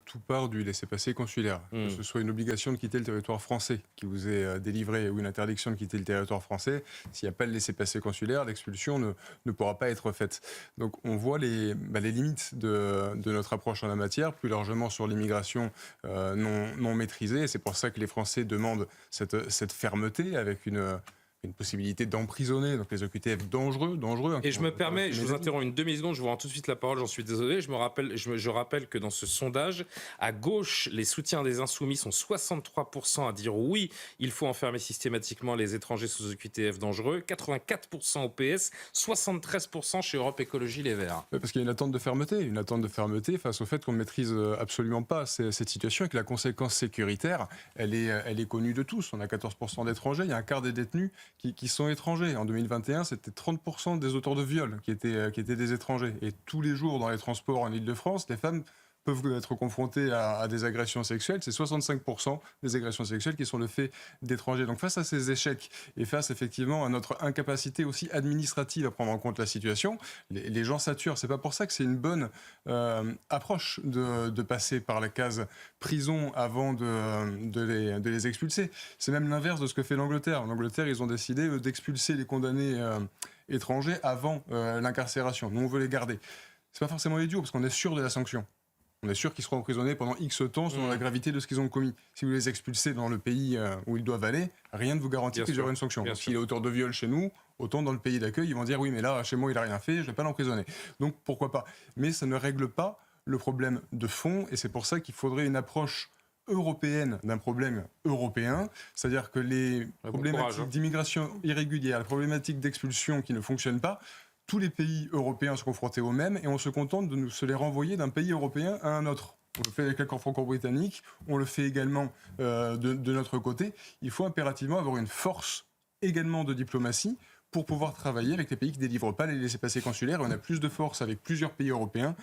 Tout part du laissez-passer consulaire. Que ce soit une obligation de quitter le territoire français qui vous est délivrée ou une interdiction de quitter le territoire français, s'il n'y a pas le laissez-passer consulaire, l'expulsion ne pourra pas être faite. Donc on voit les limites de notre approche en la matière, plus largement sur l'immigration non maîtrisée. Et c'est pour ça que les Français demandent cette fermeté avec une possibilité d'emprisonner, donc les OQTF dangereux. Et je me permets, je vous interromps une demi-seconde, je vous rends tout de suite la parole, j'en suis désolé. Je rappelle que dans ce sondage, à gauche, les soutiens des Insoumis sont 63% à dire oui, il faut enfermer systématiquement les étrangers sous OQTF dangereux, 84% au PS, 73% chez Europe Écologie Les Verts. Parce qu'il y a une attente de fermeté face au fait qu'on ne maîtrise absolument pas cette situation et que la conséquence sécuritaire, elle est connue de tous. On a 14% d'étrangers, il y a un quart des détenus qui sont étrangers. En 2021, c'était 30% des auteurs de viols qui étaient des étrangers. Et tous les jours dans les transports en Ile-de-France, les femmes peuvent être confrontées à des agressions sexuelles. C'est 65% des agressions sexuelles qui sont le fait d'étrangers. Donc face à ces échecs et face effectivement à notre incapacité aussi administrative à prendre en compte la situation, les gens saturent. C'est pas pour ça que c'est une bonne approche de passer par la case prison avant de les expulser. C'est même l'inverse de ce que fait l'Angleterre. En Angleterre, ils ont décidé d'expulser les condamnés étrangers avant l'incarcération. Nous, on veut les garder. C'est pas forcément idiot parce qu'on est sûr de la sanction. On est sûr qu'ils seront emprisonnés pendant X temps selon la gravité de ce qu'ils ont commis. Si vous les expulsez dans le pays où ils doivent aller, rien ne vous garantit qu'il y aura une sanction. S'il est auteur de viol chez nous, autant dans le pays d'accueil, ils vont dire oui, mais là, chez moi, il n'a rien fait, je ne vais pas l'emprisonner. Donc pourquoi pas. Mais ça ne règle pas le problème de fond, et c'est pour ça qu'il faudrait une approche européenne d'un problème européen, c'est-à-dire que les problématiques d'immigration irrégulière, les problématiques d'expulsion qui ne fonctionnent pas, tous les pays européens sont confrontés aux mêmes et on se contente de se les renvoyer d'un pays européen à un autre. On le fait avec l'accord franco-britannique, on le fait également de notre côté. Il faut impérativement avoir une force également de diplomatie pour pouvoir travailler avec les pays qui ne délivrent pas les laissez-passer consulaires. Et on a plus de force avec plusieurs pays européens